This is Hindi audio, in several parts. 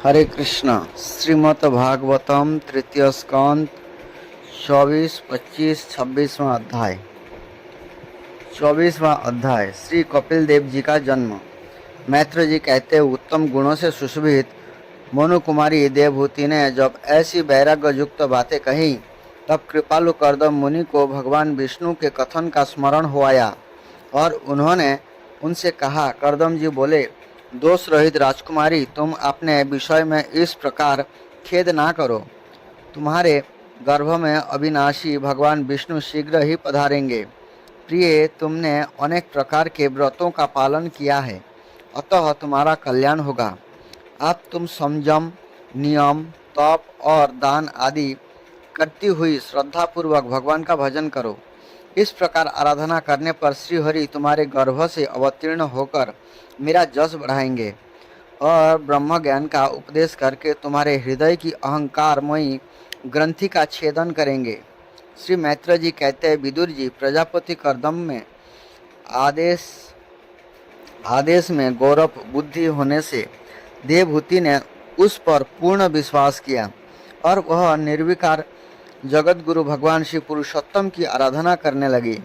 हरे कृष्ण। श्रीमद् भागवतम तृतीय स्कंद 24, 25, 26वां अध्याय। 24वां अध्याय श्री कपिल देव जी का जन्म। मैत्र जी कहते हैं, उत्तम गुणों से सुशोभित मनु कुमारी देवभूति ने जब ऐसी वैराग्य युक्त बातें कही, तब कृपालु कर्दम मुनि को भगवान विष्णु के कथन का स्मरण हो आया और उन्होंने उनसे कहा। कर्दम जी बोले, दोष रहित राजकुमारी, तुम अपने विषय में इस प्रकार खेद ना करो। तुम्हारे गर्भ में अविनाशी भगवान विष्णु शीघ्र ही पधारेंगे। प्रिय, तुमने अनेक प्रकार के व्रतों का पालन किया है, अतः तुम्हारा कल्याण होगा। अब तुम संयम, नियम, तप और दान आदि करती हुई श्रद्धापूर्वक भगवान का भजन करो। इस प्रकार आराधना करने पर श्रीहरि तुम्हारे गर्भ से अवतीर्ण होकर मेरा जस बढ़ाएंगे और ब्रह्म ज्ञान का उपदेश करके तुम्हारे हृदय की अहंकारमयी ग्रंथि का छेदन करेंगे। श्री मैत्र जी कहते हैं, विदुर जी, प्रजापति कर्दम में आदेश में गौरव बुद्धि होने से देवहूति ने उस पर पूर्ण विश्वास किया और वह निर्विकार जगत गुरु भगवान श्री पुरुषोत्तम की आराधना करने लगी।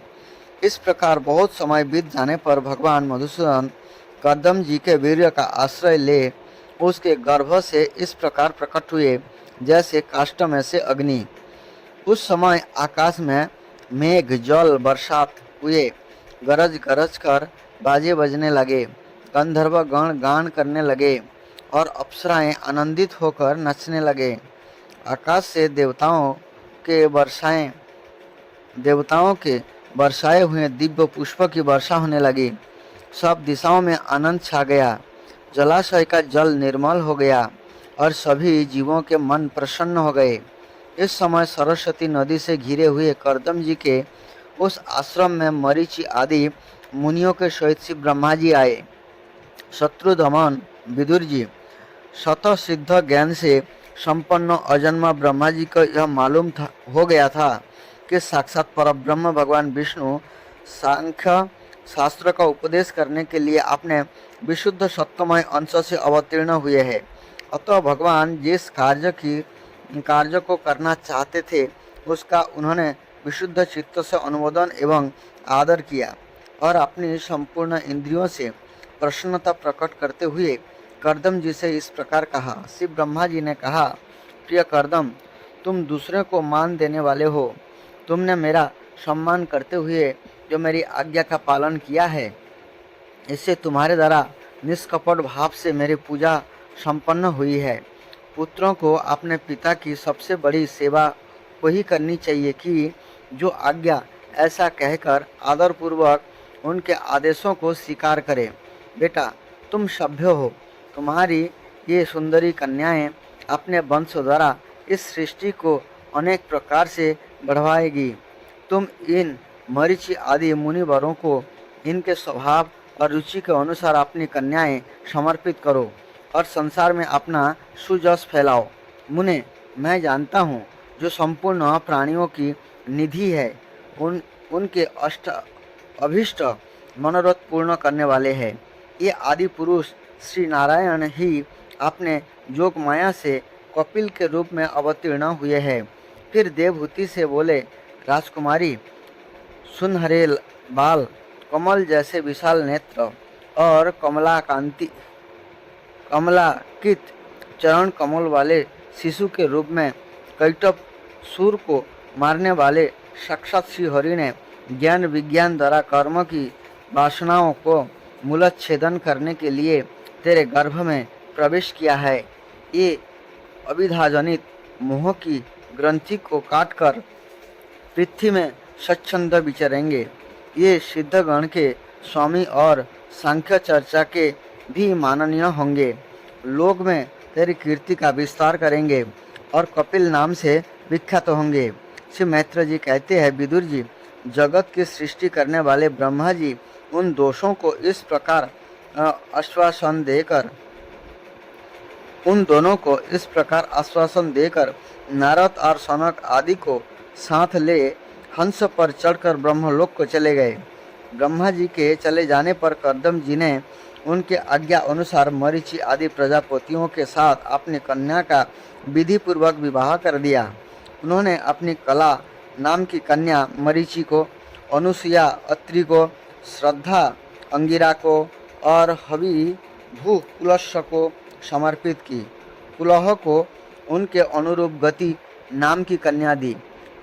इस प्रकार बहुत समय बीत जाने पर भगवान मधुसूदन कर्दम जी के वीर्य का आश्रय ले उसके गर्भ से इस प्रकार प्रकट हुए जैसे काष्ठ में से अग्नि। उस समय आकाश में मेघ जल बरसात हुए, गरज गरज कर बाजे बजने लगे, गंधर्व गण गान करने लगे और अप्सराएं आनंदित होकर नचने लगे। आकाश से देवताओं के बरसाए हुए दिव्य पुष्प की वर्षा होने लगी। सब दिशाओं में आनंद छा गया। जलाशय का जल निर्मल हो गया और सभी जीवों के मन प्रसन्न हो गए। इस समय सरस्वती नदी से घिरे हुए कर्दम जी के उस आश्रम में मरीचि आदि मुनियों के सहित श्री ब्रह्मा जी आए। शत्रुदमन विदुर जी, शत सिद्ध ज्ञान से संपन्न अजन्मा ब्रह्मा जी को यह मालूम हो गया था कि साक्षात परब्रह्म भगवान विष्णु सांख्य शास्त्र का उपदेश करने के लिए अपने विशुद्ध सत्वमय अंश से अवतीर्ण हुए हैं। अतः भगवान जिस कार्य को करना चाहते थे उसका उन्होंने विशुद्ध चित्त से अनुमोदन एवं आदर किया और अपनी संपूर्ण इंद्रियों से प्रसन्नता प्रकट करते हुए कर्दम जी से इस प्रकार कहा। श्री ब्रह्मा जी ने कहा, प्रिय कर्दम, तुम दूसरे को मान देने वाले हो। तुमने मेरा सम्मान करते हुए जो मेरी आज्ञा का पालन किया है, इससे तुम्हारे द्वारा निष्कपट भाव से मेरी पूजा संपन्न हुई है। पुत्रों को अपने पिता की सबसे बड़ी सेवा वही करनी चाहिए कि जो आज्ञा ऐसा कहकर आदरपूर्वक उनके आदेशों को स्वीकार करे। बेटा, तुम सभ्य हो। तुम्हारी ये सुंदरी कन्याएं अपने वंश द्वारा इस सृष्टि को अनेक प्रकार से बढ़ाएगी। तुम इन मरीचि आदि मुनिवरों को इनके स्वभाव और रुचि के अनुसार अपनी कन्याएं समर्पित करो और संसार में अपना सुजस फैलाओ। मुने, मैं जानता हूँ जो संपूर्ण प्राणियों की निधि है, उनके अभिष्ट मनोरथ पूर्ण करने वाले हैं। ये आदि पुरुष श्री नारायण ही अपने जोग माया से कपिल के रूप में अवतीर्ण हुए हैं। फिर देवहूति से बोले, राजकुमारी, सुनहरे बाल, कमल जैसे विशाल नेत्र और कमलाकित चरण कमल वाले शिशु के रूप में कैटभ सूर को मारने वाले साक्षात श्री हरि ने ज्ञान विज्ञान द्वारा कर्म की वासनाओं को मूलच्छेदन करने के लिए तेरे गर्भ में प्रवेश किया है। ये अविद्याजनित मोह की ग्रंथि को काटकर पृथ्वी में स्वच्छंद विचरेंगे। ये सिद्धगण के स्वामी और सांख्य चर्चा के भी माननीय होंगे। लोक में तेरी कीर्ति का विस्तार करेंगे और कपिल नाम से विख्यात होंगे। श्री मैत्र जी कहते हैं, विदुर जी, जगत की सृष्टि करने वाले ब्रह्मा जी उन दोषों को इस प्रकार आश्वासन देकर नारद और सनक आदि को साथ ले हंस पर चढ़कर ब्रह्मलोक को चले गए। ब्रह्मा जी के चले जाने पर कर्दम जी ने उनके आज्ञा अनुसार मरीचि आदि प्रजापतियों के साथ अपनी कन्या का विधि पूर्वक विवाह कर दिया। उन्होंने अपनी कला नाम की कन्या मरीचि को, अनुसुया अत्रि को, श्रद्धा अंगिरा को और हवि भू पुलस्य को समर्पित की। पुलह को उनके अनुरूप गति नाम की कन्या दी।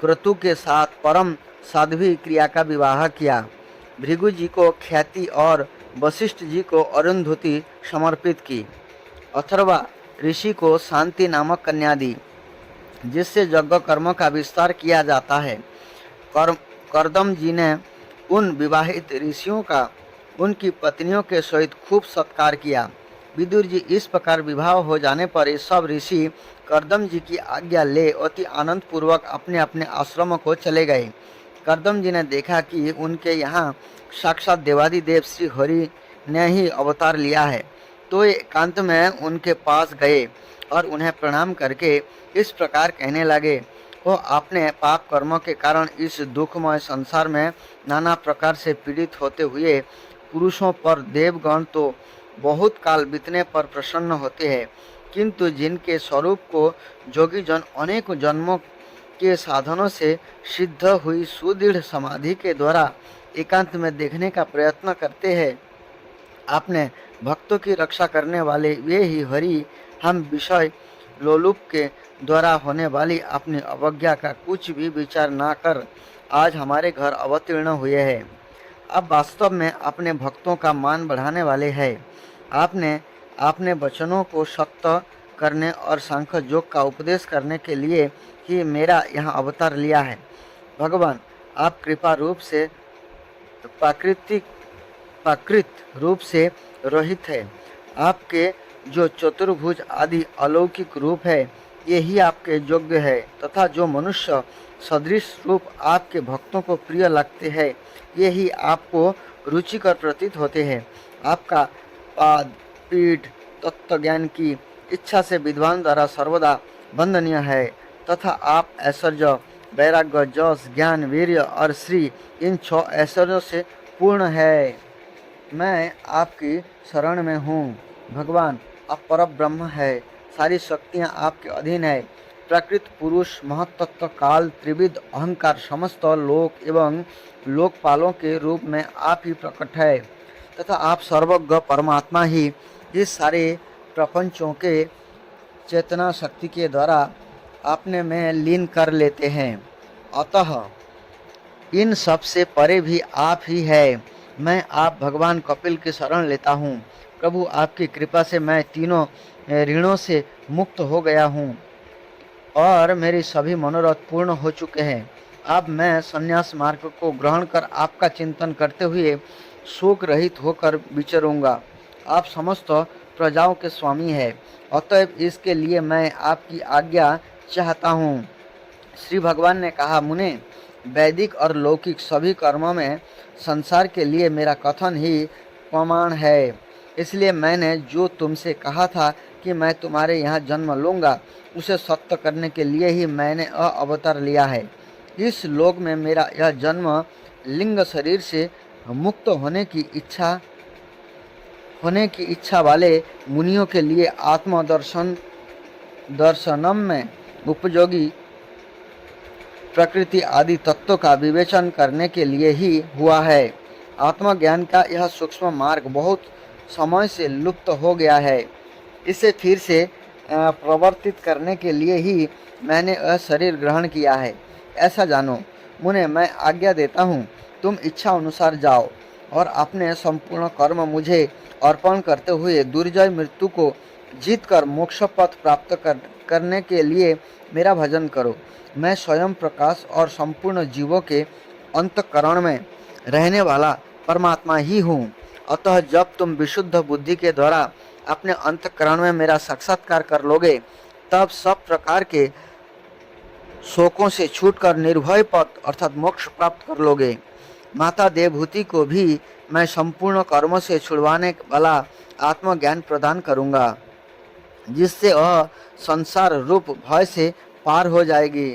क्रतु के साथ परम साध्वी क्रिया का विवाह किया। भृगु जी को ख्याति और वशिष्ठ जी को अरुंधति समर्पित की। अथर्वा ऋषि को शांति नामक कन्या दी, जिससे यज्ञ कर्म का विस्तार किया जाता है। कर्दम जी ने उन विवाहित ऋषियों का उनकी पत्नियों के सहित खूब सत्कार किया। विदुर जी इस प्रकार विवाह हो जाने पर ये सब ऋषि कर्दम जी की आज्ञा ले अति आनंद पूर्वक अपने अपने आश्रमों को चले गए। कर्दम जी ने देखा कि उनके यहाँ साक्षात देवादिदेव श्री हरि ने ही अवतार लिया है, तो एकांत में उनके पास गए और उन्हें प्रणाम करके इस प्रकार कहने लगे, वो आपने पाप कर्मों के कारण इस दुखमय संसार में नाना प्रकार से पीड़ित होते हुए पुरुषों पर देवगण तो बहुत काल बीतने पर प्रसन्न होते हैं, किंतु जिनके स्वरूप को जोगी जन अनेक जन्मों के साधनों से सिद्ध हुई सुदृढ़ समाधि के द्वारा एकांत में देखने का प्रयत्न करते हैं, आपने भक्तों की रक्षा करने वाले वे ही हरि हम विषय लोलुप के द्वारा होने वाली अपनी अवज्ञा का कुछ भी विचार ना कर आज हमारे घर अवतीर्ण हुए हैं। अब वास्तव में अपने भक्तों का मान बढ़ाने वाले हैं। आपने वचनों को सत्य करने और सांख्य योग का उपदेश करने के लिए ही मेरा यहाँ अवतार लिया है। भगवान, आप कृपा रूप से प्राकृत रूप से रहित है। आपके जो चतुर्भुज आदि अलौकिक रूप है, यही आपके योग्य है, तथा जो मनुष्य सदृश रूप आपके भक्तों को प्रिय लगते हैं, यही आपको रुचिकर प्रतीत होते हैं। आपका पाद पीठ तत्व ज्ञान की इच्छा से विद्वान द्वारा सर्वदा वंदनीय है, तथा आप ऐश्वर्य, वैराग्य, जस, ज्ञान, वीर्य और श्री, इन 6 ऐश्वर्यों से पूर्ण है। मैं आपकी शरण में हूँ। भगवान, आप परब्रह्म है, सारी शक्तियाँ आपके अधीन है। प्रकृत पुरुष, महत्तत्व, काल, त्रिविध, अहंकार, समस्त लोक एवं लोकपालों के रूप में आप ही प्रकट है, तथा आप सर्वज्ञ परमात्मा ही इस सारे प्रपंचों के चेतना शक्ति के द्वारा अपने में लीन कर लेते हैं। अतः इन सब से परे भी आप ही है। मैं आप भगवान कपिल की शरण लेता हूँ। प्रभु, आपकी कृपा से मैं तीनों ऋणों से मुक्त हो गया हूँ और मेरी सभी मनोरथ पूर्ण हो चुके हैं। अब मैं संन्यास मार्ग को ग्रहण कर आपका चिंतन करते हुए शोक रहित होकर विचरूंगा। आप समस्त प्रजाओं के स्वामी हैं, अतएव इसके लिए मैं आपकी आज्ञा चाहता हूँ। श्री भगवान ने कहा, मुने, वैदिक और लौकिक सभी कर्मों में संसार के लिए मेरा कथन ही प्रमाण है। इसलिए मैंने जो तुमसे कहा था कि मैं तुम्हारे यहाँ जन्म लूँगा, उसे सत्य करने के लिए ही मैंने अवतार लिया है। इस लोक में मेरा यह जन्म लिंग शरीर से मुक्त होने की इच्छा वाले मुनियों के लिए दर्शनम में उपयोगी प्रकृति आदि तत्वों का विवेचन करने के लिए ही हुआ है। आत्मज्ञान का यह सूक्ष्म मार्ग बहुत समय से लुप्त हो गया है। इसे फिर से प्रवर्तित करने के लिए ही मैंने यह शरीर ग्रहण किया है। ऐसा जानो मुने, मैं आज्ञा देता हूँ, तुम इच्छा अनुसार जाओ और अपने संपूर्ण कर्म मुझे अर्पण करते हुए दुर्जय मृत्यु को जीतकर मोक्ष पथ प्राप्त करने के लिए मेरा भजन करो। मैं स्वयं प्रकाश और संपूर्ण जीवों के अंतःकरण में रहने वाला परमात्मा ही हूँ। अतः जब तुम विशुद्ध बुद्धि के द्वारा अपने अंतःकरण में मेरा साक्षात्कार कर लोगे, तब सब प्रकार के शोकों से छूटकर निर्भय पद अर्थात मोक्ष प्राप्त कर लोगे। माता देवहूति को भी मैं संपूर्ण कर्मों से छुड़वाने वाला आत्मज्ञान प्रदान करूँगा, जिससे वह संसार रूप भय से पार हो जाएगी।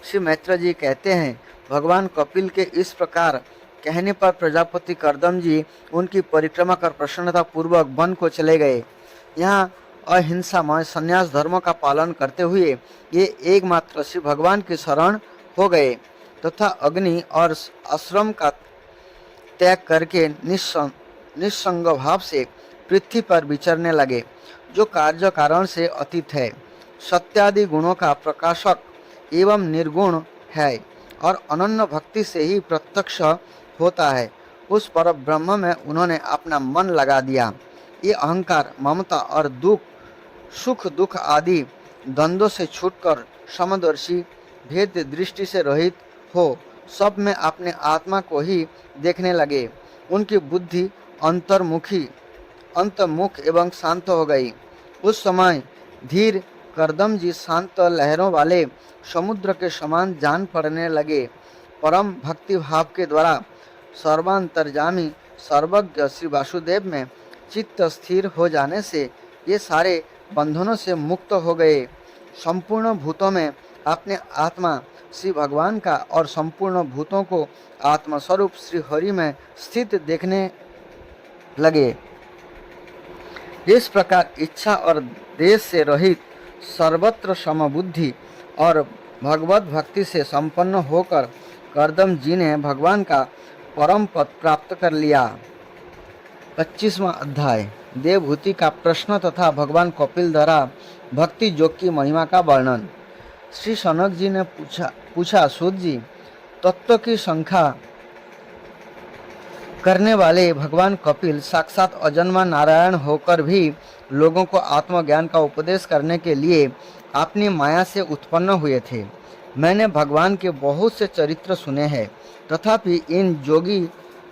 श्री मैत्र जी कहते हैं, भगवान कपिल के इस प्रकार कहने पर प्रजापति कर्दम जी उनकी परिक्रमा कर प्रसन्नता पूर्वक वन को चले गए। यहाँ अहिंसामय संन्यास धर्म का पालन करते हुए ये एकमात्र श्री भगवान की शरण हो गए तथा अग्नि और आश्रम का त्याग करके निस्संग भाव से पृथ्वी पर विचरने लगे, जो कार्य कारण से अतीत है, सत्यादि गुणों का प्रकाशक एवं निर्गुण है और अनन्य भक्ति से ही प्रत्यक्ष होता है। उस पर ब्रह्म में उन्होंने अपना मन लगा दिया। ये अहंकार, ममता और दुख, सुख दुख आदि द्वंद्वों से छूटकर समदर्शी, भेद दृष्टि से रहित हो सब में अपने आत्मा को ही देखने लगे। उनकी बुद्धि अंतर्मुख एवं शांत हो गई। उस समय धीर करदम जी शांत लहरों वाले समुद्र के समान जान पड़ने लगे। परम भक्ति भाव के द्वारा सर्वांतर्यामी सर्वज्ञ श्री वासुदेव में चित्त स्थिर हो जाने से ये सारे बंधनों से मुक्त हो गए। संपूर्ण भूतों में अपने आत्मा श्री भगवान का और संपूर्ण भूतों को आत्मस्वरूप श्री हरि में स्थित देखने लगे। इस प्रकार इच्छा और देश से रहित सर्वत्र समबुद्धि और भगवत भक्ति से संपन्न होकर करदम जी ने भगवान का परम पद प्राप्त कर लिया। 25वां अध्याय देवभूति का प्रश्न तथा भगवान कपिल द्वारा भक्ति योग की महिमा का वर्णन। श्री सनक जी ने पूछा सूत जी, तत्व की शंका करने वाले भगवान कपिल साक्षात अजन्मा नारायण होकर भी लोगों को आत्मज्ञान का उपदेश करने के लिए अपनी माया से उत्पन्न हुए थे। मैंने भगवान के बहुत से चरित्र सुने हैं, तथापि इन जोगी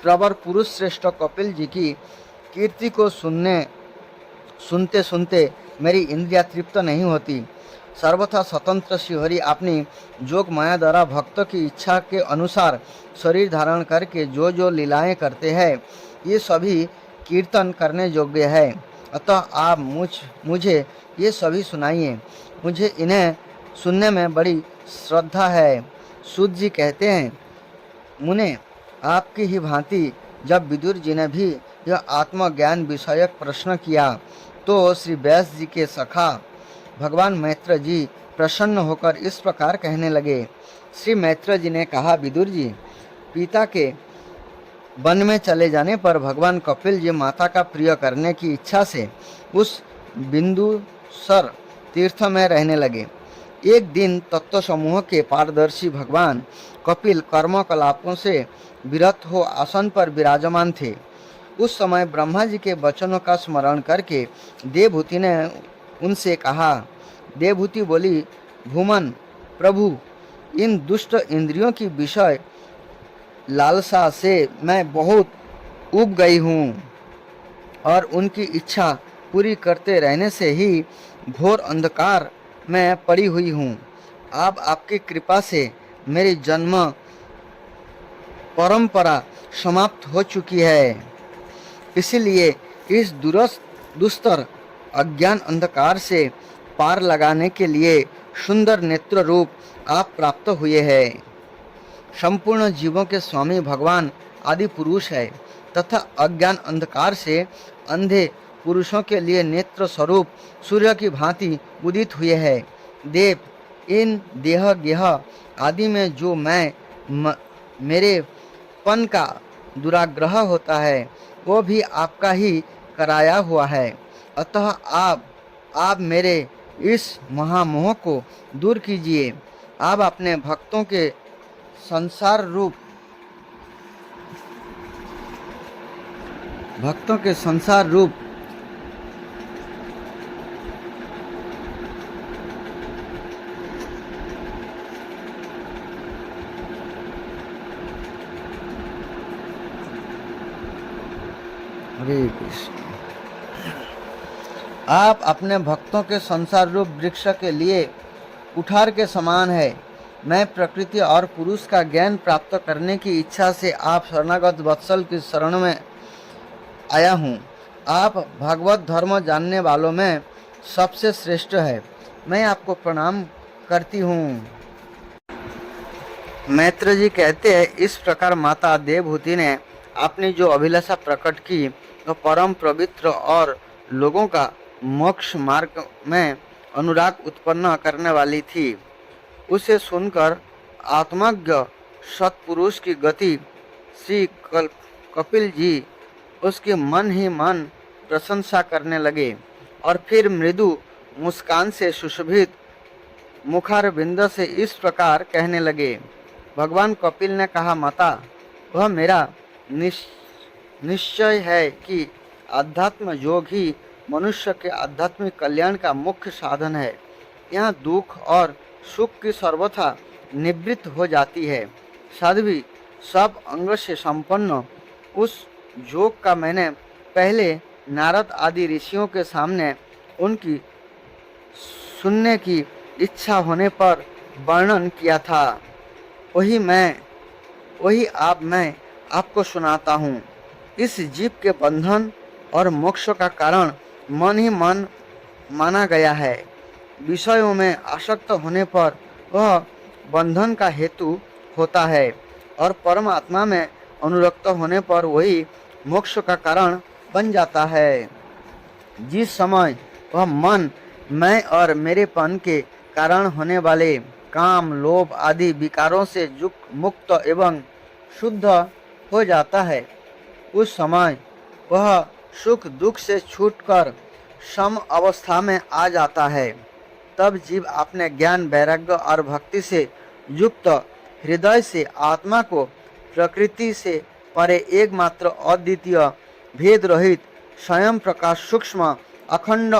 प्रवर पुरुष श्रेष्ठ कपिल जी की कीर्ति को सुनते सुनते मेरी इंद्रियां तृप्त नहीं होती। सर्वथा स्वतंत्र श्रीहरि अपनी जोग माया द्वारा भक्तों की इच्छा के अनुसार शरीर धारण करके जो जो लीलाएं करते हैं, ये सभी कीर्तन करने योग्य है। अतः आप मुझे ये सभी सुनाइए, मुझे इन्हें सुनने में बड़ी श्रद्धा है। सूत जी कहते हैं, मुने आपकी ही भांति जब विदुर जी ने भी यह आत्मज्ञान विषयक प्रश्न किया तो श्री व्यास जी के सखा भगवान मैत्र जी प्रसन्न होकर इस प्रकार कहने लगे। श्री मैत्र जी ने कहा, विदुर जी, पिता के वन में चले जाने पर भगवान कपिल जी माता का प्रिय करने की इच्छा से उस बिंदुसर तीर्थ में रहने लगे। एक दिन तत्व समूह के पारदर्शी भगवान कपिल कर्मकलापों से विरत हो आसन पर विराजमान थे। उस समय ब्रह्मा जी के वचनों का स्मरण करके देवभूति ने उनसे कहा। देवभूति बोली, भूमन प्रभु, इन दुष्ट इंद्रियों की विषय लालसा से मैं बहुत उब गई हूँ और उनकी इच्छा पूरी करते रहने से ही घोर अंधकार में पड़ी हुई हूँ। अब आपकी कृपा से मेरी जन्म परंपरा समाप्त हो चुकी है, इसलिए इस दुस्तर अज्ञान अंधकार से पार लगाने के लिए सुंदर नेत्र रूप आप प्राप्त हुए हैं। संपूर्ण जीवों के स्वामी भगवान आदि पुरुष है तथा अज्ञान अंधकार से अंधे पुरुषों के लिए नेत्र स्वरूप सूर्य की भांति उदित हुए हैं। देव, इन देह गेह आदि में जो मेरे पन का दुराग्रह होता है वो भी आपका ही कराया हुआ है। अतः आप मेरे इस महामोह को दूर कीजिए। आप अपने भक्तों के संसार रूप हरे कृष्ण, आप अपने भक्तों के संसार रूप वृक्ष के लिए कुठार के समान है। मैं प्रकृति और पुरुष का ज्ञान प्राप्त करने की इच्छा से आप शरणागत वत्सल की शरण में आया हूँ। आप भगवत धर्म जानने वालों में सबसे श्रेष्ठ है। मैं आपको प्रणाम करती हूँ। मैत्र जी कहते हैं, इस प्रकार माता देवहूति ने अपनी जो अभिलाषा प्रकट की वह परम पवित्र और लोगों का मोक्ष मार्ग में अनुराग उत्पन्न करने वाली थी। उसे सुनकर आत्मज्ञ सत्पुरुष की गति श्री कपिल जी उसके मन ही मन प्रशंसा करने लगे और फिर मृदु मुस्कान से सुशोभित मुखारबिंद से इस प्रकार कहने लगे। भगवान कपिल ने कहा, माता, वह मेरा निश्चय है कि अध्यात्म योग ही मनुष्य के आध्यात्मिक कल्याण का मुख्य साधन है। यहाँ दुख और सुख की सर्वथा निवृत्त हो जाती है। साध्वी सब अंग से संपन्न उस योग का मैंने पहले नारद आदि ऋषियों के सामने उनकी सुनने की इच्छा होने पर वर्णन किया था। वही मैं आपको सुनाता हूँ। इस जीव के बंधन और मोक्ष का कारण मन ही मन माना गया है। विषयों में आसक्त होने पर वह बंधन का हेतु होता है और परमात्मा में अनुरक्त होने पर वही मोक्ष का कारण बन जाता है। जिस समय वह मन मैं और मेरेपन के कारण होने वाले काम, लोभ आदि विकारों से मुक्त एवं शुद्ध हो जाता है, उस समय वह सुख दुख से छूटकर सम अवस्था में आ जाता है। तब जीव अपने ज्ञान, वैराग्य और भक्ति से युक्त हृदय से आत्मा को प्रकृति से परे एकमात्र अद्वितीय भेद रहित स्वयं प्रकाश सूक्ष्म अखंड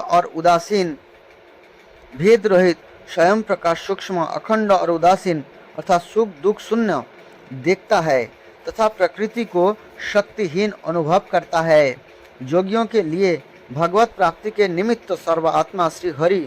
और उदासीन अर्थात सुख दुख शून्य देखता है तथा प्रकृति को शक्तिहीन अनुभव करता है। योगियों के लिए भगवत प्राप्ति के निमित्त सर्वात्मा श्री हरि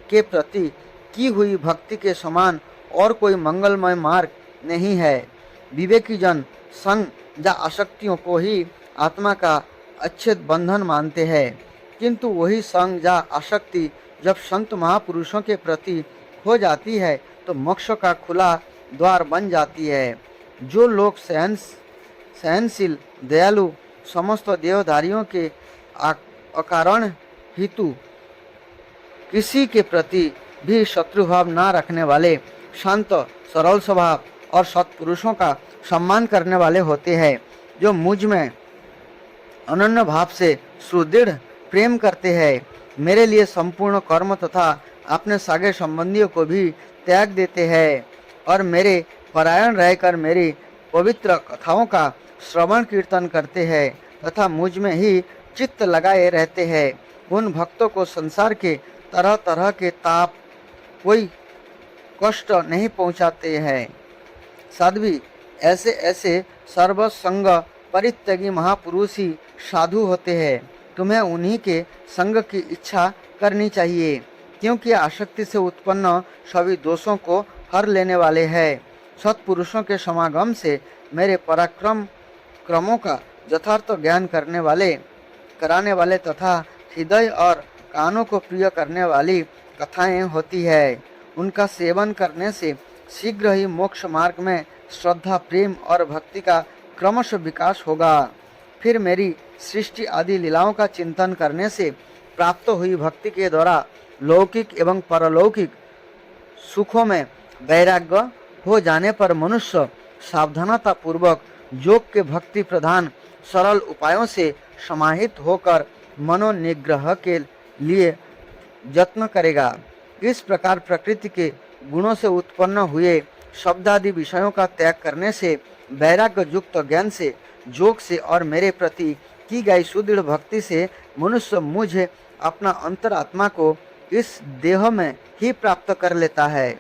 के प्रति की हुई भक्ति के समान और कोई मंगलमय मार्ग नहीं है। विवेकी जन संग या आसक्तियों को ही आत्मा का अच्छेद बंधन मानते हैं, किंतु वही संग या आसक्ति जब संत महापुरुषों के प्रति हो जाती है तो मोक्ष का खुला द्वार बन जाती है। जो लोग सहनशील, दयालु, समस्त देवधारियों के अकारण हेतु किसी के प्रति भी शत्रुभाव न रखने वाले, शांत सरल स्वभाव और सत्पुरुषों का सम्मान करने वाले होते हैं, जो मुझ में अनन्य भाव से सुदृढ़ प्रेम करते हैं, मेरे लिए संपूर्ण कर्म तथा अपने सागे संबंधियों को भी त्याग देते हैं और मेरे परायण रहकर मेरी पवित्र कथाओं का श्रवण कीर्तन करते हैं तथा मुझ में ही चित्त लगाए रहते हैं, उन भक्तों को संसार के तरह तरह के ताप कोई कष्ट नहीं पहुंचाते हैं। साध्वी, ऐसे ऐसे सर्वसंग परित्यागी महापुरुष ही साधु होते हैं। तुम्हें उन्हीं के संग की इच्छा करनी चाहिए, क्योंकि आसक्ति से उत्पन्न सभी दोषों को हर लेने वाले हैं। सत्पुरुषों के समागम से मेरे क्रमों का यथार्थ ज्ञान कराने वाले तथा हृदय और कानों को प्रिय करने वाली कथाएं होती है। उनका सेवन करने से शीघ्र ही मोक्ष मार्ग में श्रद्धा, प्रेम और भक्ति का क्रमशः विकास होगा। फिर मेरी सृष्टि आदि लीलाओं का चिंतन करने से प्राप्त हुई भक्ति के द्वारा लौकिक एवं परलौकिक सुखों में वैराग्य हो जाने पर मनुष्य सावधानता पूर्वक योग के भक्ति प्रधान सरल उपायों से समाहित होकर मनोनिग्रह के लिए यत्न करेगा। इस प्रकार प्रकृति के गुणों से उत्पन्न हुए शब्दादि विषयों का त्याग करने से, वैराग्य युक्त ज्ञान से, योग से और मेरे प्रति की गई सुदृढ़ भक्ति से मनुष्य मुझे अपना अंतरात्मा को इस देह में ही प्राप्त कर लेता है।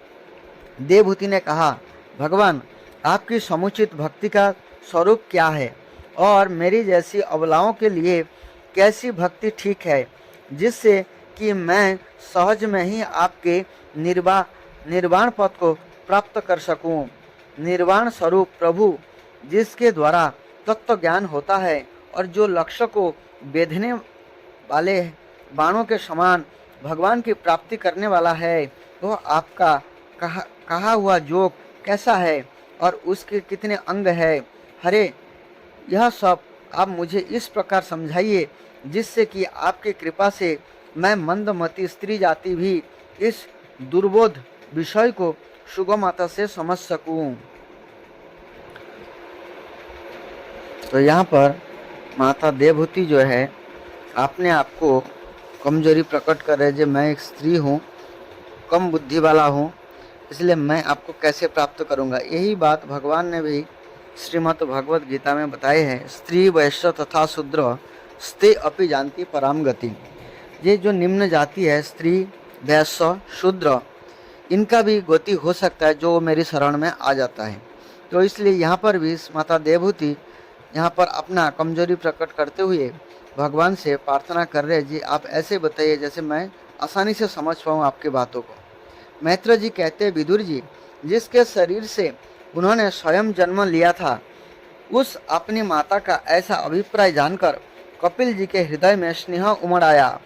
देवहूति ने कहा, भगवान, आपकी समुचित भक्ति का स्वरूप क्या है और मेरी जैसी अबलाओं के लिए कैसी भक्ति ठीक है, जिससे कि मैं सहज में ही आपके निर्वाण पद को प्राप्त कर सकूं। निर्वाण स्वरूप प्रभु, जिसके द्वारा तत्व ज्ञान होता है और जो लक्ष्य को बेधने वाले बाणों के समान भगवान की प्राप्ति करने वाला है, वह आपका कहा हुआ योग कैसा है और उसके कितने अंग है। हरे, यह सब आप मुझे इस प्रकार समझाइए जिससे कि आपकी कृपा से मैं मंदमती स्त्री जाति भी इस दुर्बोध विषय को सुगमता से समझ सकूं। तो यहाँ पर माता देवहूति जो है अपने आप को कमजोरी प्रकट कर रहे, जो मैं एक स्त्री हूँ, कम बुद्धि वाला हूँ, इसलिए मैं आपको कैसे प्राप्त करूँगा। यही बात भगवान ने भी श्रीमद् भगवत गीता में बताए हैं। स्त्री वैश्य तथा शूद्र स्ते अपि जानती पराम गति। ये जो निम्न जाति है, स्त्री वैश्य शूद्र, इनका भी गति हो सकता है जो मेरी शरण में आ जाता है। तो इसलिए यहाँ पर भी माता देवहूति यहाँ पर अपना कमजोरी प्रकट करते हुए भगवान से प्रार्थना कर रहे, जी आप ऐसे बताइए जैसे मैं आसानी से समझ पाऊँ आपकी बातों को। मैत्र जी कहते हैं, विदुर जी, जिसके शरीर से उन्होंने स्वयं जन्म लिया था, उस अपनी माता का ऐसा अभिप्राय जानकर कपिल जी के हृदय में स्नेह उमड़ आया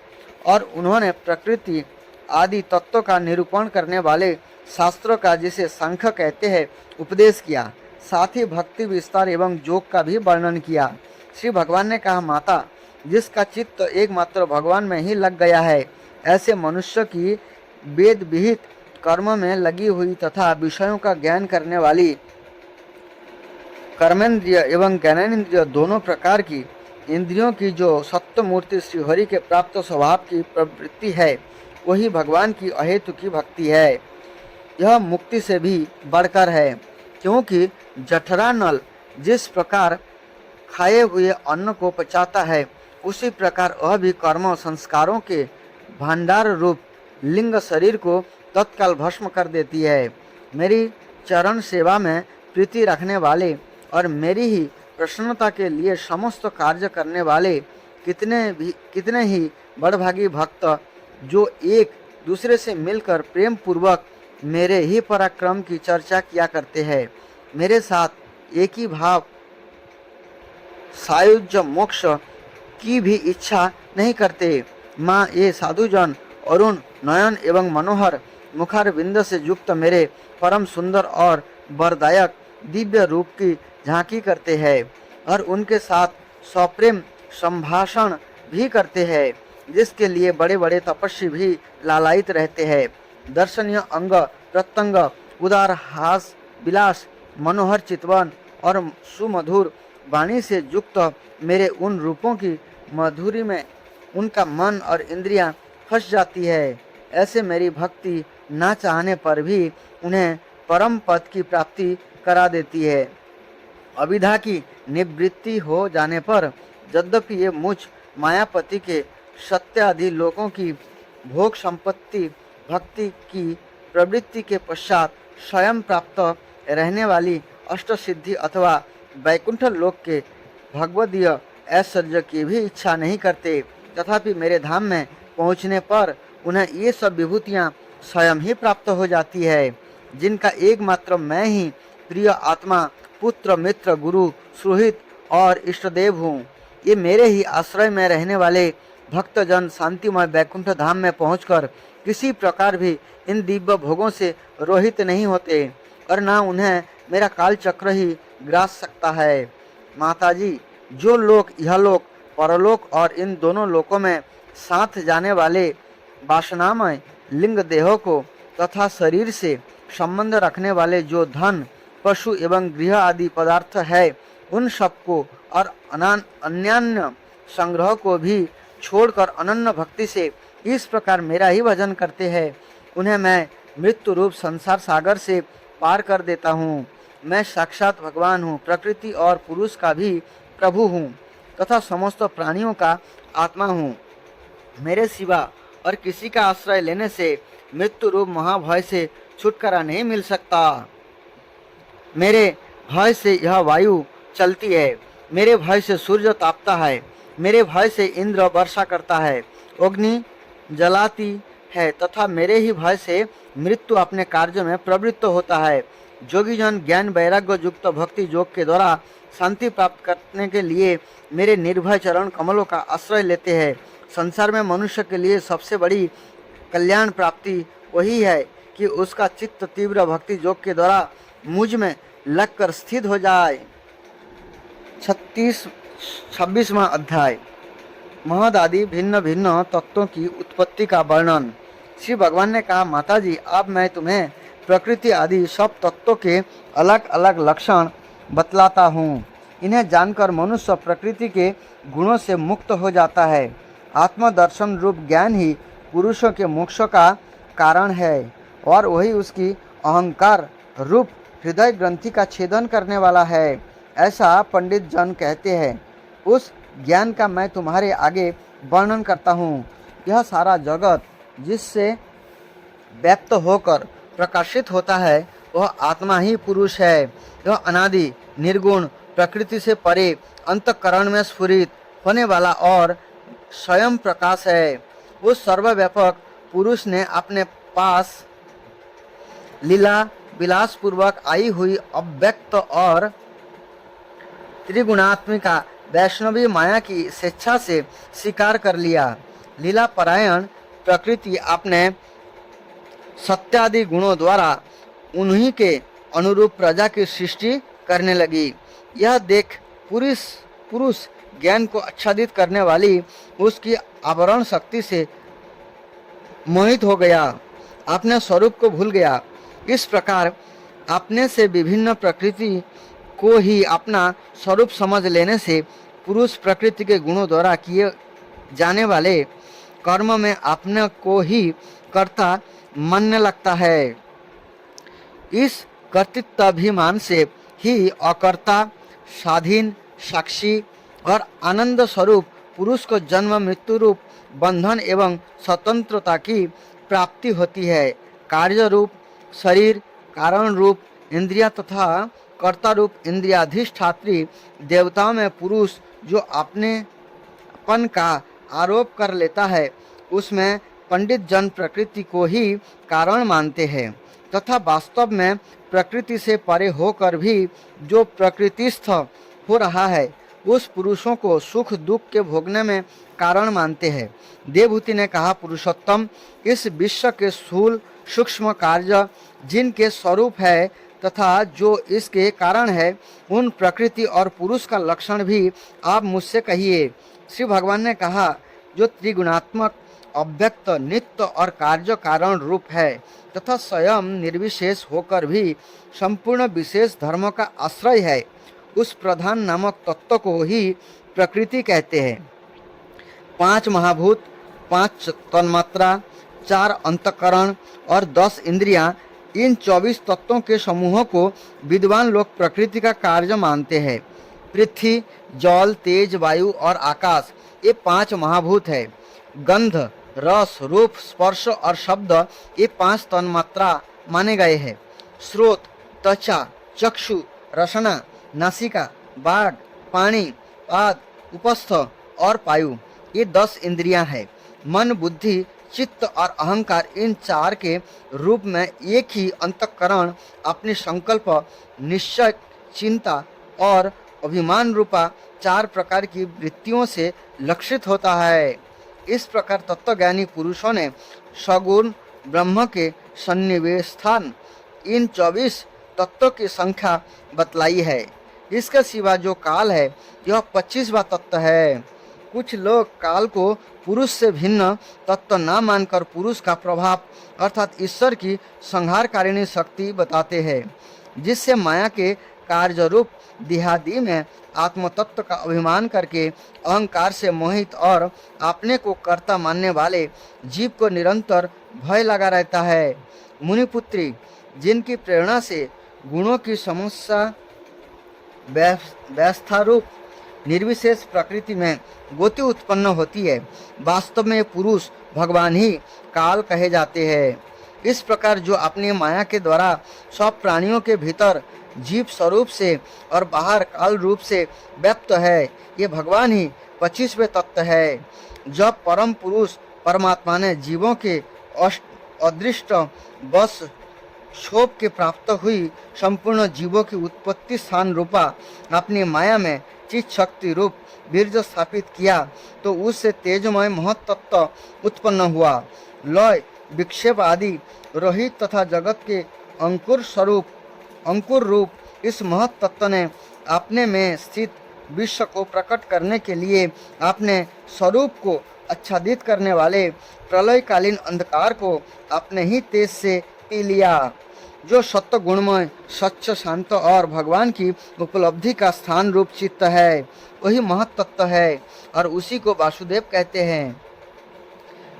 और उन्होंने प्रकृति आदि तत्वों का निरूपण करने वाले शास्त्रों का, जिसे सांख्य कहते हैं, उपदेश किया। साथ ही भक्ति विस्तार एवं योग का भी वर्णन किया। श्री भगवान ने कहा, माता, जिसका चित्त एकमात्र भगवान में ही लग गया है, ऐसे मनुष्य की वेद विहित कर्म में लगी हुई तथा विषयों का ज्ञान करने वाली कर्मेंद्रिय एवं ज्ञानेन्द्रिय दोनों प्रकार की इंद्रियों की जो सत्य मूर्ति श्रीहरि के प्राप्त स्वभाव की प्रवृत्ति है, वही भगवान की अहेतु की भक्ति है। यह मुक्ति से भी बढ़कर है, क्योंकि जठरा नल जिस प्रकार खाए हुए अन्न को पचाता है, उसी प्रकार वह भी कर्म संस्कारों के भंडार रूप लिंग शरीर को तत्काल भस्म कर देती है। मेरी चरण सेवा में प्रीति रखने वाले और मेरी ही प्रसन्नता के लिए समस्त कार्य करने वाले कितने ही बड़भागी भक्त, जो एक दूसरे से मिलकर प्रेम पूर्वक मेरे ही पराक्रम की चर्चा किया करते हैं, मेरे साथ एक ही भाव सायुज्य मोक्ष की भी इच्छा नहीं करते। माँ, ये साधुजन अरुण नयन एवं मनोहर मुखार बिंद से युक्त मेरे परम सुंदर और वरदायक दिव्य रूप की झांकी करते हैं और उनके साथ सप्रेम संभाषण भी करते हैं, जिसके लिए बड़े बड़े तपस्वी भी लालायित रहते हैं। दर्शनीय अंग प्रत्यंग, उदार हास विलास, मनोहर चितवन और सुमधुर वाणी से युक्त मेरे उन रूपों की मधुरी में उनका मन और इंद्रियां फंस जाती है। ऐसे मेरी भक्ति ना चाहने पर भी उन्हें परम पद की प्राप्ति करा देती है। अविद्या की निवृत्ति हो जाने पर यद्यपि ये मुझ मायापति के सत्य आदि लोगों की भोग संपत्ति भक्ति की प्रवृत्ति के पश्चात स्वयं प्राप्त रहने वाली अष्ट सिद्धि अथवा वैकुंठ लोक के भगवदीय ऐश्वर्य की भी इच्छा नहीं करते, तथापि मेरे धाम में पहुँचने पर उन्हें ये सब विभूतियाँ स्वयं ही प्राप्त हो जाती है, जिनका एकमात्र मैं ही प्रिय आत्मा, पुत्र, मित्र, गुरु, सुहृद और इष्टदेव हूँ। ये मेरे ही आश्रय में रहने वाले भक्तजन शांतिमय वैकुंठ धाम में पहुंचकर किसी प्रकार भी इन दिव्य भोगों से रोहित नहीं होते और ना उन्हें मेरा काल चक्र ही ग्रास सकता है। माताजी, जो लोग इहलोक परलोक और इन दोनों लोकों में साथ जाने वाले वासनामय लिंग देहों को तथा शरीर से संबंध रखने वाले जो धन पशु एवं गृह आदि पदार्थ है, उन सबको और अन्यान्य संग्रह को भी छोड़कर अनन्य भक्ति से इस प्रकार मेरा ही भजन करते हैं, उन्हें मैं मृत्यु रूप संसार सागर से पार कर देता हूँ। मैं साक्षात भगवान हूँ, प्रकृति और पुरुष का भी प्रभु हूँ तथा समस्त प्राणियों का आत्मा हूँ। मेरे सिवा और किसी का आश्रय लेने से मृत्यु रूप महाभय से छुटकारा नहीं मिल सकता। मेरे भय से यह वायु चलती है, मेरे भय से सूर्य तापता है, मेरे भय से इंद्र वर्षा करता है, अग्नि जलाती है तथा मेरे ही भय से मृत्यु अपने कार्य में प्रवृत्त होता है। जोगी जन ज्ञान वैराग्य युक्त भक्ति योग के द्वारा शांति प्राप्त करने के लिए मेरे निर्भय चरण कमलों का आश्रय लेते हैं। संसार में मनुष्य के लिए सबसे बड़ी कल्याण प्राप्ति वही है कि उसका चित्त तीव्र भक्ति योग के द्वारा मुझ में लगकर स्थित हो जाए। 26वां अध्याय महद आदि भिन्न भिन्न तत्वों की उत्पत्ति का वर्णन। श्री भगवान ने कहा, माता जी, अब मैं तुम्हें प्रकृति आदि सब तत्वों के अलग अलग लक्षण बतलाता हूँ। इन्हें जानकर मनुष्य प्रकृति के गुणों से मुक्त हो जाता है। आत्मदर्शन रूप ज्ञान ही पुरुषों के मोक्ष का कारण है और वही उसकी अहंकार रूप हृदय ग्रंथि का छेदन करने वाला है, ऐसा पंडित जन कहते हैं। उस ज्ञान का मैं तुम्हारे आगे वर्णन करता हूँ। यह सारा जगत जिससे व्यक्त होकर प्रकाशित होता है वह आत्मा ही पुरुष है। यह अनादि निर्गुण प्रकृति से परे अंतःकरण में स्फुरित होने वाला और स्वयं प्रकाश है। उस सर्वव्यापक पुरुष ने अपने पास लीला विलास पूर्वक आई हुई अव्यक्त और त्रिगुणात्मिका वैष्णवी माया की स्वेच्छा से स्वीकार कर लिया। लीला परायण प्रकृति अपने सत्यादि गुणों द्वारा उन्हीं के अनुरूप प्रजा की सृष्टि करने लगी। यह देख पुरुष ज्ञान को आच्छादित करने वाली उसकी आवरण शक्ति से मोहित हो गया, अपने स्वरूप को भूल गया। इस प्रकार अपने से विभिन्न प्रकृति को ही अपना स्वरूप समझ लेने से पुरुष प्रकृति के गुणों द्वारा किए जाने वाले कर्म में अपने को ही कर्ता मानने लगता है। इस कर्तृत्वाभिमान से ही अकर्ता, स्वाधीन, साक्षी और आनंद स्वरूप पुरुष को जन्म मृत्यु रूप बंधन एवं स्वतंत्रता की प्राप्ति होती है। कार्य रूप शरीर, कारण रूप इंद्रिया तथा कर्ता रूप इंद्रियाधिष्ठात्री देवताओं में पुरुष जो अपनेपन का आरोप कर लेता है, उसमें पंडित जन प्रकृति को ही कारण मानते हैं तथा वास्तव में प्रकृति से परे होकर भी जो प्रकृतिस्थ हो रहा है उस पुरुषों को सुख दुख के भोगने में कारण मानते हैं। देवहूति ने कहा, पुरुषोत्तम, इस विश्व के स्थूल सूक्ष्म कार्य जिनके स्वरूप है तथा जो इसके कारण है, उन प्रकृति और पुरुष का लक्षण भी आप मुझसे कहिए। श्री भगवान ने कहा, जो त्रिगुणात्मक अव्यक्त नित्य और कार्य कारण रूप है तथा स्वयं निर्विशेष होकर भी संपूर्ण विशेष धर्मों का आश्रय है, उस प्रधान नामक तत्व को ही प्रकृति कहते हैं। 5 महाभूत, 5 तन्मात्रा, 4 अंतःकरण और 10 इंद्रियां, इन 24 तत्वों के समूहों को विद्वान लोग प्रकृति का कार्य मानते हैं। पृथ्वी, जल, तेज, वायु और आकाश, ये 5 महाभूत है। गंध, रस, रूप, स्पर्श और शब्द, ये 5 तन्मात्रा माने गए हैं। स्रोत, त्वचा, चक्षु, रसना, नासिका, बाघ, पानी, पाद, उपस्थ और पायु, ये 10 इंद्रियां हैं। मन, बुद्धि, चित्त और अहंकार, इन 4 के रूप में एक ही अंतःकरण अपनी संकल्प, निश्चय, चिंता और अभिमान रूपा 4 प्रकार की वृत्तियों से लक्षित होता है। इस प्रकार तत्वज्ञानी पुरुषों ने सगुण ब्रह्म के सन्निवेश स्थान इन 24 तत्वों की संख्या बतलाई है। इसके सिवा जो काल है यह 25वां तत्व है। कुछ लोग काल को पुरुष से भिन्न तत्व न मानकर पुरुष का प्रभाव अर्थात ईश्वर की संहारकारिणी शक्ति बताते हैं, जिससे माया के कार्य रूप देहादि में आत्मतत्व का अभिमान करके अहंकार से मोहित और अपने को कर्ता मानने वाले जीव को निरंतर भय लगा रहता है। मुनिपुत्री, जिनकी प्रेरणा से गुणों की समस्या व्यवस्था रूप निर्विशेष प्रकृति में गति उत्पन्न होती है, वास्तव में पुरुष भगवान ही काल कहे जाते हैं। इस प्रकार जो अपनी माया के द्वारा सब प्राणियों के भीतर जीव स्वरूप से और बाहर काल रूप से व्यक्त है, ये भगवान ही 25वें तत्व है। जब परम पुरुष परमात्मा ने जीवों के अदृष्ट बस क्षोभ के प्राप्त हुई संपूर्ण जीवों की उत्पत्ति स्थान रूपा अपनी माया में चित शक्ति रूप बीर्ज स्थापित किया, तो उससे तेजमय महत्तत्व उत्पन्न हुआ। लय, विक्षेप आदि रोहित तथा जगत के अंकुर रूप इस महत् तत्व ने अपने में स्थित विश्व को प्रकट करने के लिए अपने स्वरूप को आच्छादित करने वाले प्रलयकालीन अंधकार को अपने ही तेज से पी लिया। जो सत्व गुणमय, स्वच्छ, शांत और भगवान की उपलब्धि का स्थान रूप चित्त है, वही महत् तत्व है और उसी को वासुदेव कहते हैं।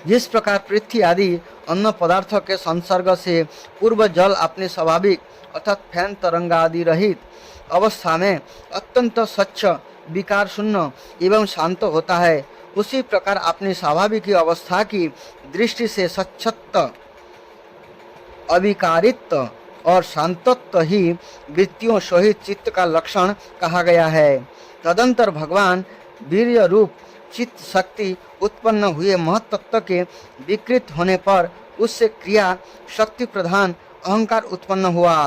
जिस प्रकार पृथ्वी आदि अन्य पदार्थों के संसर्ग से पूर्व जल अपनी स्वाभाविक अर्थात फैन तरंग आदि रहित अवस्था में अत्यंत स्वच्छ, विकार शून्य एवं शांत होता है, उसी प्रकार अपनी स्वाभाविक अवस्था की दृष्टि से स्वच्छत्व, अविकारित्व और शांतत्व ही वृत्तियों सहित चित्त का लक्षण कहा गया है। तदंतर भगवान वीर्य रूप चित्त शक्ति उत्पन्न हुए महत्तत्व के विकृत होने पर उससे क्रिया शक्ति प्रधान अहंकार उत्पन्न हुआ।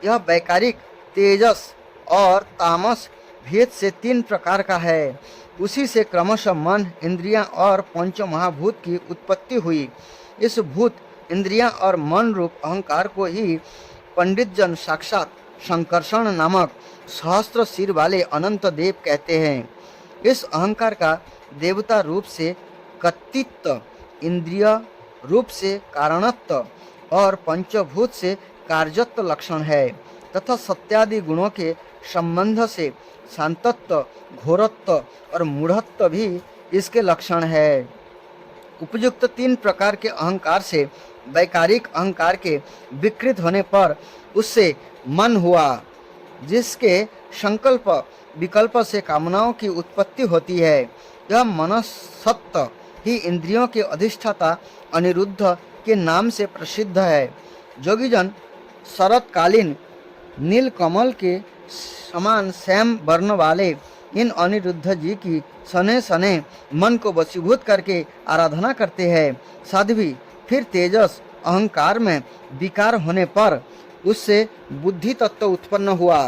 यह वैकारिक तेजस और तामस भेद से 3 प्रकार का है। उसी से क्रमशः मन, इंद्रियां और पंच महाभूत की उत्पत्ति हुई। इस भूत, इंद्रियां और मन रूप अहंकार को ही पंडित जन साक्षात संकर्षण नामक सहस्त्र सिर वाले अनंत देव कहते हैं। इस अहंकार का देवता रूप से कर्तृत्व, इंद्रिय रूप से कारणत्व और पंचभूत से कार्यत्व लक्षण है तथा सत्यादि गुणों के संबंध से शांतत्व, घोरत्व और मूढ़त्व भी इसके लक्षण है। उपयुक्त 3 प्रकार के अहंकार से वैकारिक अहंकार के विकृत होने पर उससे मन हुआ, जिसके संकल्प विकल्प से कामनाओं की उत्पत्ति होती है। यह मनसत्व ही इंद्रियों के अधिष्ठाता अनिरुद्ध के नाम से प्रसिद्ध है। जोगीजन शरतकालीन नील कमल के समान श्याम वर्ण वाले इन अनिरुद्ध जी की सने सने मन को वशीभूत करके आराधना करते हैं। साध्वी फिर तेजस अहंकार में विकार होने पर उससे बुद्धि तत्व उत्पन्न हुआ।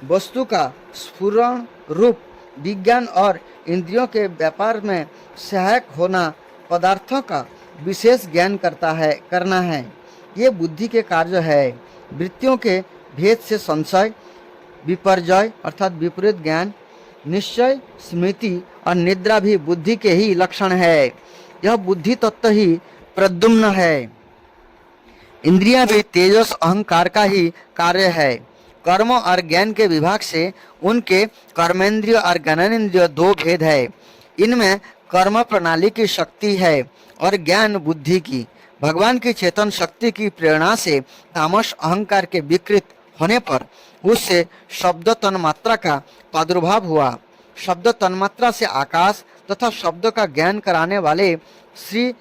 वस्तु का स्फुरण रूप विज्ञान और इंद्रियों के व्यापार में सहायक होना पदार्थों का विशेष ज्ञान करना है, ये बुद्धि के कार्य है। वृत्तियों के भेद से संशय, विपर्जय अर्थात विपरीत ज्ञान, निश्चय, स्मृति और निद्रा भी बुद्धि के ही लक्षण है। यह बुद्धि तत्व ही प्रद्युम्न है। इंद्रियां भी तेजस अहंकार का ही कार्य है। कर्म और ज्ञान के विभाग से उनके कर्मेंद्रिय और ज्ञानेंद्रिय 2 भेद है। इनमें कर्म प्रणाली की शक्ति है और ज्ञान बुद्धि की। भगवान की चेतन शक्ति की प्रेरणा से तामस अहंकार के विकृत होने पर उससे शब्द तन्मात्रा का प्रादुर्भाव हुआ। शब्द तन्मात्रा से आकाश तथा शब्द का ज्ञान कराने वाले श्री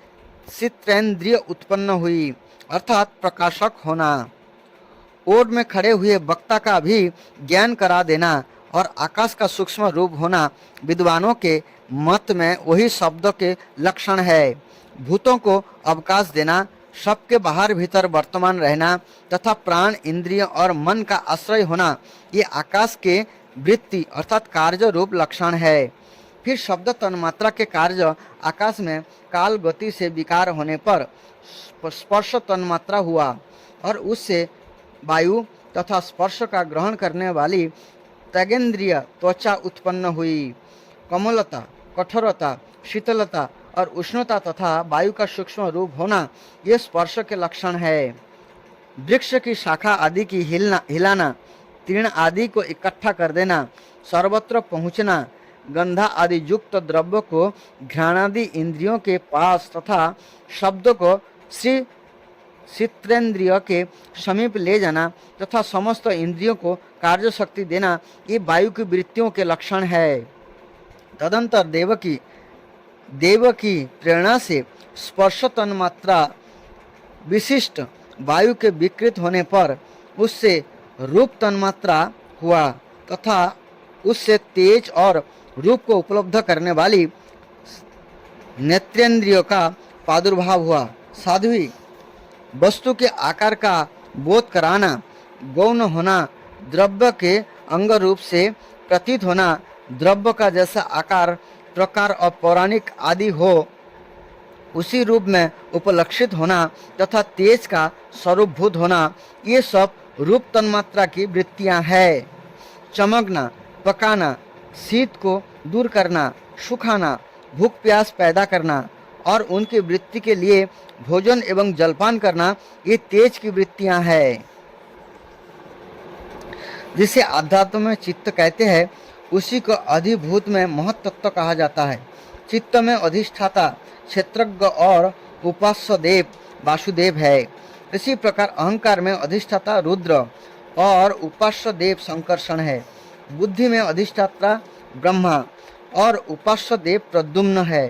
चित्रेंद्रिय उत्पन्न हुई अर्थात प्रकाशक होना। ओर में खड़े हुए वक्ता का भी ज्ञान करा देना और आकाश का सूक्ष्म रूप होना विद्वानों के मत में वही शब्द के लक्षण है। भूतों को अवकाश देना, सबके बाहर भीतर वर्तमान रहना तथा प्राण, इंद्रिय और मन का आश्रय होना, ये आकाश के वृत्ति अर्थात कार्य रूप लक्षण है। फिर शब्द तन्मात्रा के कार्य आकाश में काल गति से विकार होने पर स्पर्श तन्मात्रा हुआ और उससे वायु तथा स्पर्श का ग्रहण करने वाली त्वगेंद्रिय त्वचा उत्पन्न हुई। कोमलता, कठोरता, शीतलता और उष्णता तथा वायु का सूक्ष्म रूप होना ये स्पर्श के लक्षण है। वृक्ष की शाखा आदि की हिलाना, तीर्ण आदि को इकट्ठा कर देना, सर्वत्र पहुँचना, गंधा आदि युक्त द्रव्य को घ्राणादि इंद्रियों के पास तथा शब्द को श्री चित्रेंद्रिय के समीप ले जाना तथा समस्त इंद्रियों को कार्य शक्ति देना, ये वायु की वृत्तियों के लक्षण है। तदंतर देव की प्रेरणा से स्पर्श तन्मात्रा विशिष्ट वायु के विकृत होने पर उससे रूप तन्मात्रा हुआ तथा उससे तेज और रूप को उपलब्ध करने वाली नेत्रेंद्रियों का प्रादुर्भाव हुआ। साध्वी वस्तु के आकार का बोध कराना, गौण होना, द्रव्य के अंग रूप से प्रतीत होना, द्रव्य का जैसा आकार, प्रकार और पौराणिक आदि हो उसी रूप में उपलक्षित होना तथा तेज का स्वरूपभूत होना, ये सब रूप तन्मात्रा की वृत्तियां हैं। चमकना, पकाना, शीत को दूर करना, सुखाना, भूख प्यास पैदा करना और उनकी वृत्ति के लिए भोजन एवं जलपान करना, ये तेज की वृत्तियां हैं। जिसे अध्यात्म में चित्त कहते हैं, उसी को अधिभूत में महत्तत्व कहा जाता है। चित्त में अधिष्ठाता क्षेत्रज्ञ और उपास्य देव वासुदेव है। इसी प्रकार अहंकार में अधिष्ठाता रुद्र और उपास्य देव संकर्षण है। बुद्धि में अधिष्ठाता ब्रह्मा और उपास्य देव प्रद्युम्न है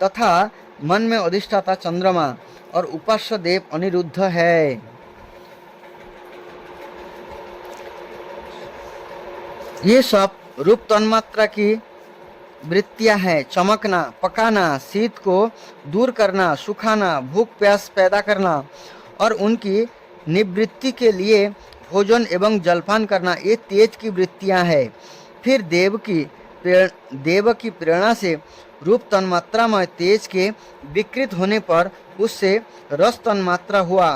तथा मन में अधिष्ठाता चंद्रमा और उपास्य देव अनिरुद्ध है। ये सब रूप तन्मात्रा की वृत्तियां हैं। चमकना, पकाना, शीत को दूर करना, सुखाना, भूख प्यास पैदा करना और उनकी निवृत्ति के लिए भोजन एवं जलपान करना, ये तेज की वृत्तियां हैं। फिर देव की प्रेरणा से रूप तन्मात्रा में तेज के विकृत होने पर उससे रस तन्मात्रा हुआ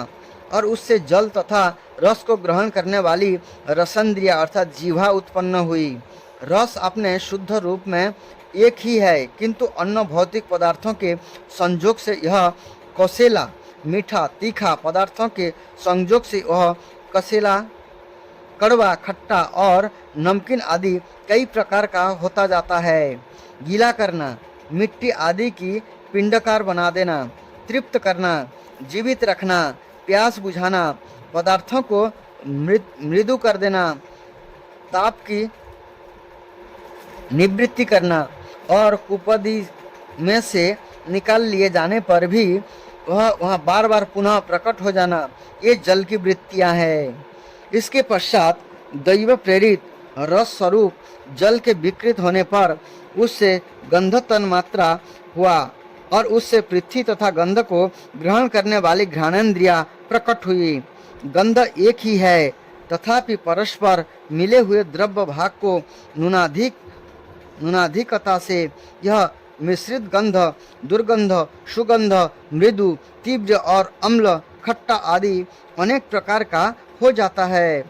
और उससे जल तथा रस को ग्रहण करने वाली रसंद्रिया अर्थात जीवा उत्पन्न हुई। रस अपने शुद्ध रूप में एक ही है, किंतु अन्य भौतिक पदार्थों के संयोग से यह कसेला, मीठा, तीखा पदार्थों के संयोग से वह कसेला, कड़वा, खट्टा और नमकीन आदि कई प्रकार का होता जाता है। गीला करना, मिट्टी आदि की पिंडकार बना देना, तृप्त करना, जीवित रखना, प्यास बुझाना, पदार्थों को मृदु कर देना, ताप की निवृत्ति करना और कुपदी में से निकाल लिए जाने पर भी वह बार बार पुनः प्रकट हो जाना, ये जल की वृत्तियां हैं। इसके पश्चात दैव प्रेरित रस स्वरूप जल के विकृत होने पर उससे गंध तन्मात्रा हुआ और उससे पृथ्वी तथा गंध को ग्रहण करने वाली घ्राणेन्द्रिया प्रकट हुई। गंध एक ही है, तथापि परस्पर मिले हुए द्रव्य भाग को न्यूनाधिकता से यह मिश्रित गंध, दुर्गंध, सुगंध, मृदु, तीव्र और अम्ल, खट्टा आदि अनेक प्रकार का हो जाता है।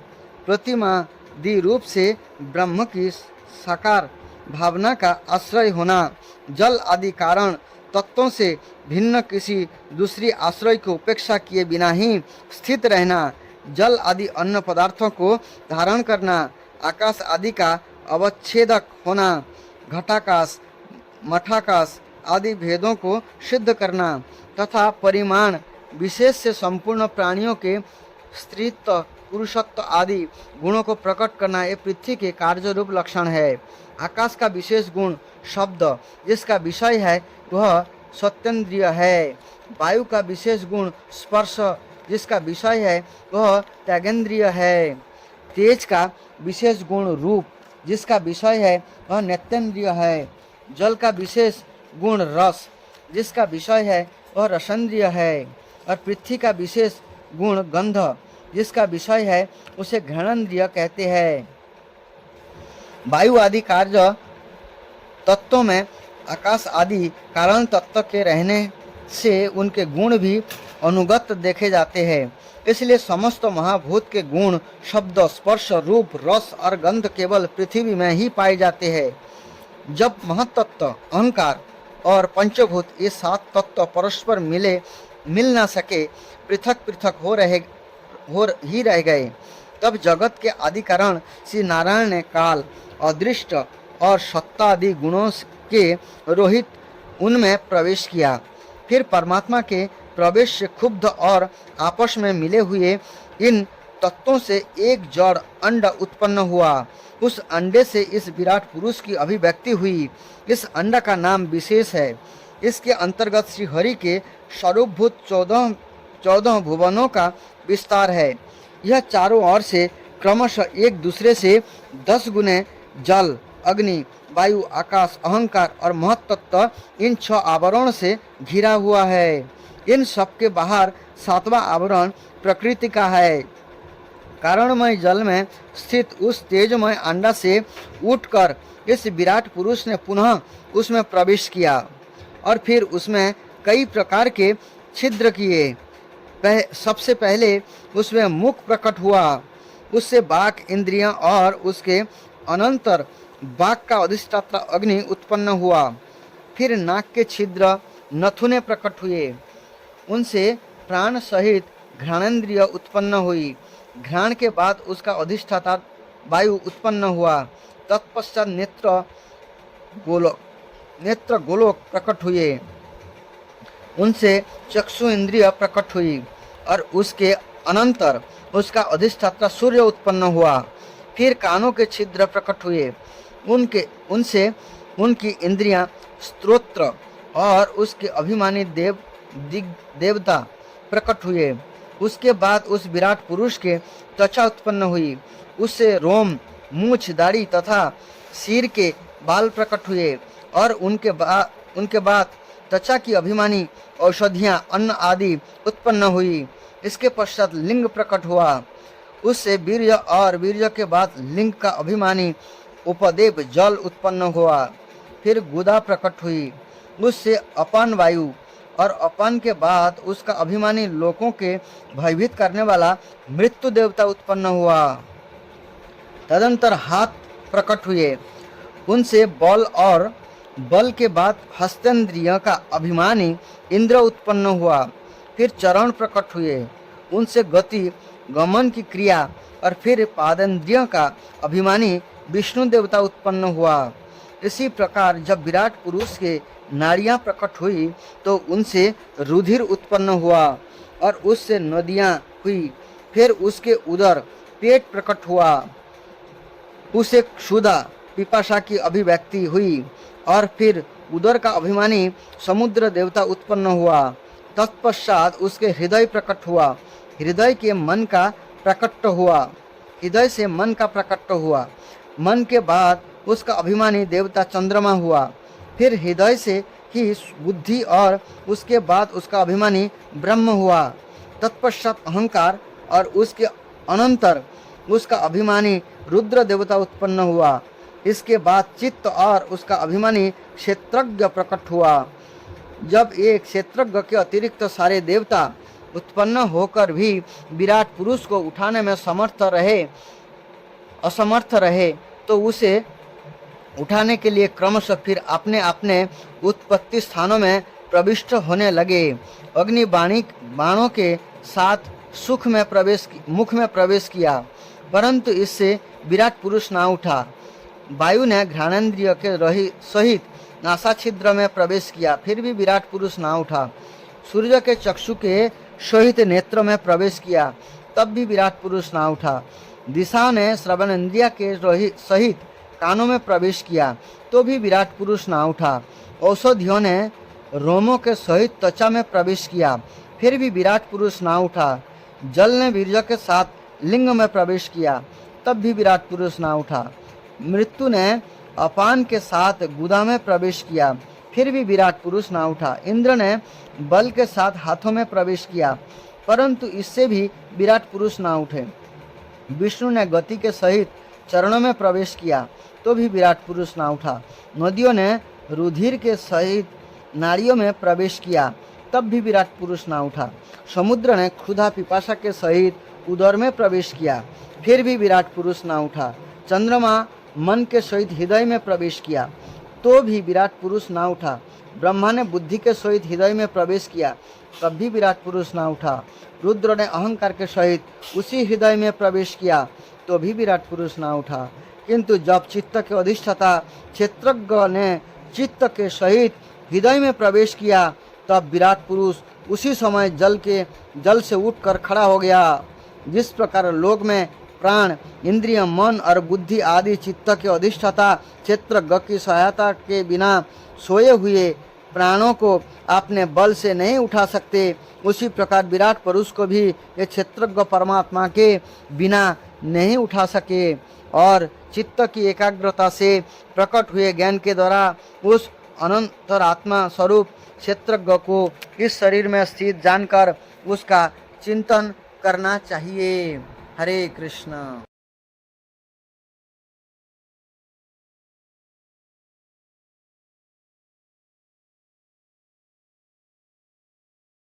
प्रतिमादि रूप से ब्रह्म की साकार भावना का आश्रय होना, जल आदि कारण तत्वों से भिन्न किसी दूसरी आश्रय की उपेक्षा किए बिना ही स्थित रहना, जल आदि अन्य पदार्थों को धारण करना, आकाश आदि का अवच्छेदक होना, घटाकाश, मठाकाश आदि भेदों को सिद्ध करना तथा परिमाण विशेष से संपूर्ण प्राणियों के स्त्रीत्व, पुरुषत्व आदि गुणों को प्रकट करना, ये पृथ्वी के कार्य रूप लक्षण है। आकाश का विशेष गुण शब्द, जिसका विषय है वह सत्येंद्रिय है। वायु का विशेष गुण स्पर्श, जिसका विषय है वह त्यागेंद्रिय है। तेज का विशेष गुण रूप, जिसका विषय है वह नेत्रेंद्रिय है। जल का विशेष गुण रस, जिसका विषय है वह रसेंद्रिय है। और पृथ्वी का विशेष गुण गंध, जिसका विषय है उसे घ्राणेन्द्रिय कहते हैं। वायु आदि कार्य तत्वों में आकाश आदि कारण तत्व के रहने से उनके गुण भी अनुगत देखे जाते हैं। इसलिए समस्त महाभूत के गुण शब्द, स्पर्श, रूप, रस और गंध केवल पृथ्वी में ही पाए जाते हैं। जब महतत्व, अहंकार और पंचभूत ये सात तत्व परस्पर मिल ना सके, पृथक पृथक हो ही रह गए, तब जगत के आदि कारण श्री नारायण ने काल, अदृष्ट और सत्ता आदि गुणों के रोहित उनमें प्रवेश किया। फिर परमात्मा के प्रवेश से क्षुब्ध और आपस में मिले हुए इन तत्वों से एक जड़ अंड उत्पन्न हुआ। उस अंडे से इस विराट पुरुष की अभिव्यक्ति हुई। इस अंड का नाम विशेष है। इसके अंतर्गत श्री हरि के स्वरूपभूत 14 भुवनों का विस्तार है। यह चारों ओर से क्रमशः एक दूसरे से 10 गुने जल, अग्नि, वायु, आकाश, अहंकार और महत्तत्व इन 6 आवरण से घिरा हुआ है। इन सब के बाहर 7वां आवरण प्रकृति का है। कारणमय जल में स्थित उस तेजमय अंडा से उठकर इस विराट पुरुष ने पुनः उसमें प्रवेश किया और फिर उसमें कई प्रकार के छिद्र किए। सबसे पहले उसमें मुख प्रकट हुआ, उससे बाक, इंद्रियां और उसके अनंतर बाघ का अधिष्ठाता अग्नि उत्पन्न हुआ। फिर नाक के छिद्र नथुने प्रकट हुए, उनसे प्राण सहित घ्राणेन्द्रिय उत्पन्न हुई। घ्राण के बाद उसका अधिष्ठाता वायु उत्पन्न हुआ। तत्पश्चात नेत्र गोलोक प्रकट हुए, उनसे चक्षु इंद्रिय प्रकट हुई और उसके अनंतर उसका अधिष्ठाता सूर्य उत्पन्न हुआ। फिर कानों के छिद्र प्रकट हुए, उनसे उनकी इंद्रियां स्तोत्र और उसके अभिमानी देवता प्रकट हुए। उसके बाद उस विराट पुरुष के त्वचा उत्पन्न हुई, उससे रोम, मूछ, दाढ़ी तथा सिर के बाल प्रकट हुए और उनके बाद त्वचा की अभिमानी औषधियाँ, अन्न आदि उत्पन्न हुई। इसके पश्चात लिंग प्रकट हुआ, उससे वीर्य और वीर्य के बाद लिंग का अभिमानी उपदेव जल उत्पन्न हुआ। फिर गुदा प्रकट हुई, उससे अपान वायु और अपान के बाद उसका अभिमानी लोगों के भयभीत करने वाला मृत्यु देवता उत्पन्न हुआ। तदंतर हाथ प्रकट हुए, उनसे बल और बल के बाद हस्तेंद्रिय का अभिमानी इंद्र उत्पन्न हुआ। फिर चरण प्रकट हुए, उनसे गति, गमन की क्रिया और फिर पादेंद्रिय का अभिमानी विष्णु देवता उत्पन्न हुआ। इसी प्रकार जब विराट पुरुष के नाड़ियाँ प्रकट हुई तो उनसे रुधिर उत्पन्न हुआ और उससे नदियाँ हुई। फिर उसके उदर पेट प्रकट हुआ, उसे क्षुधा पिपासा की अभिव्यक्ति हुई और फिर उदर का अभिमानी समुद्र देवता उत्पन्न हुआ। तत्पश्चात उसके हृदय प्रकट हुआ, हृदय के मन का प्रकट हुआ, हृदय से मन का प्रकट हुआ। मन के बाद उसका अभिमानी देवता चंद्रमा हुआ। फिर हृदय से ही बुद्धि और उसके बाद उसका अभिमानी ब्रह्म हुआ। तत्पश्चात अहंकार और उसके अनंतर उसका अभिमानी रुद्र देवता उत्पन्न हुआ। इसके बाद चित्त और उसका अभिमानी क्षेत्रज्ञ प्रकट हुआ। जब एक क्षेत्रज्ञ के अतिरिक्त सारे देवता उत्पन्न होकर भी विराट पुरुष को उठाने में असमर्थ रहे तो उसे उठाने के लिए क्रमशः फिर अपने अपने उत्पत्ति स्थानों में प्रविष्ट होने लगे। अग्नि बाणों के साथ मुख में प्रवेश किया, परंतु इससे विराट पुरुष ना उठा। वायु ने घ्राणेन्द्रिय के सहित नासा छिद्र में प्रवेश किया, फिर भी विराट पुरुष ना उठा। सूर्य के चक्षु के सहित नेत्र में प्रवेश किया, तब भी विराट पुरुष ना उठा। दिशा ने श्रवण इंद्रिय के सहित कानों में प्रवेश किया, तो भी विराट पुरुष ना उठा। औषधियों ने रोमों के सहित त्वचा में प्रवेश किया, फिर भी विराट पुरुष ना उठा। जल ने वीर्य के साथ लिंग में प्रवेश किया, तब भी विराट पुरुष ना उठा। मृत्यु ने अपान के साथ गुदा में प्रवेश किया, फिर भी विराट पुरुष ना उठा। इंद्र ने बल के साथ हाथों में प्रवेश किया, परंतु इससे भी विराट पुरुष ना उठे। विष्णु ने गति के सहित चरणों में प्रवेश किया, तो भी विराट पुरुष ना उठा। नदियों ने रुधिर के सहित नाड़ियों में प्रवेश किया, तब भी विराट पुरुष ना उठा। समुद्र ने क्षुधा पिपासा के सहित उदर में प्रवेश किया, फिर भी विराट पुरुष ना उठा। चंद्रमा मन के सहित हृदय में प्रवेश किया, तो भी विराट पुरुष ना उठा। ब्रह्मा ने बुद्धि के सहित हृदय में प्रवेश किया, तब भी विराट पुरुष ना उठा। रुद्र ने अहंकार के सहित उसी हृदय में प्रवेश किया, तो भी विराट पुरुष ना उठा। किंतु जब चित्त के अधिष्ठाता क्षेत्रज्ञ ने चित्त के सहित हृदय में प्रवेश किया, तब विराट पुरुष उसी समय जल से उठकर खड़ा हो गया। जिस प्रकार लोक में प्राण, इंद्रिय, मन और बुद्धि आदि चित्त के अधिष्ठाता क्षेत्रज्ञ की सहायता के बिना सोए हुए प्राणों को अपने बल से नहीं उठा सकते, उसी प्रकार विराट पुरुष को भी ये क्षेत्रज्ञ परमात्मा के बिना नहीं उठा सके और चित्त की एकाग्रता से प्रकट हुए ज्ञान के द्वारा उस अनंतरात्मा स्वरूप क्षेत्रज्ञ को इस शरीर में स्थित जानकर उसका चिंतन करना चाहिए। हरे कृष्ण।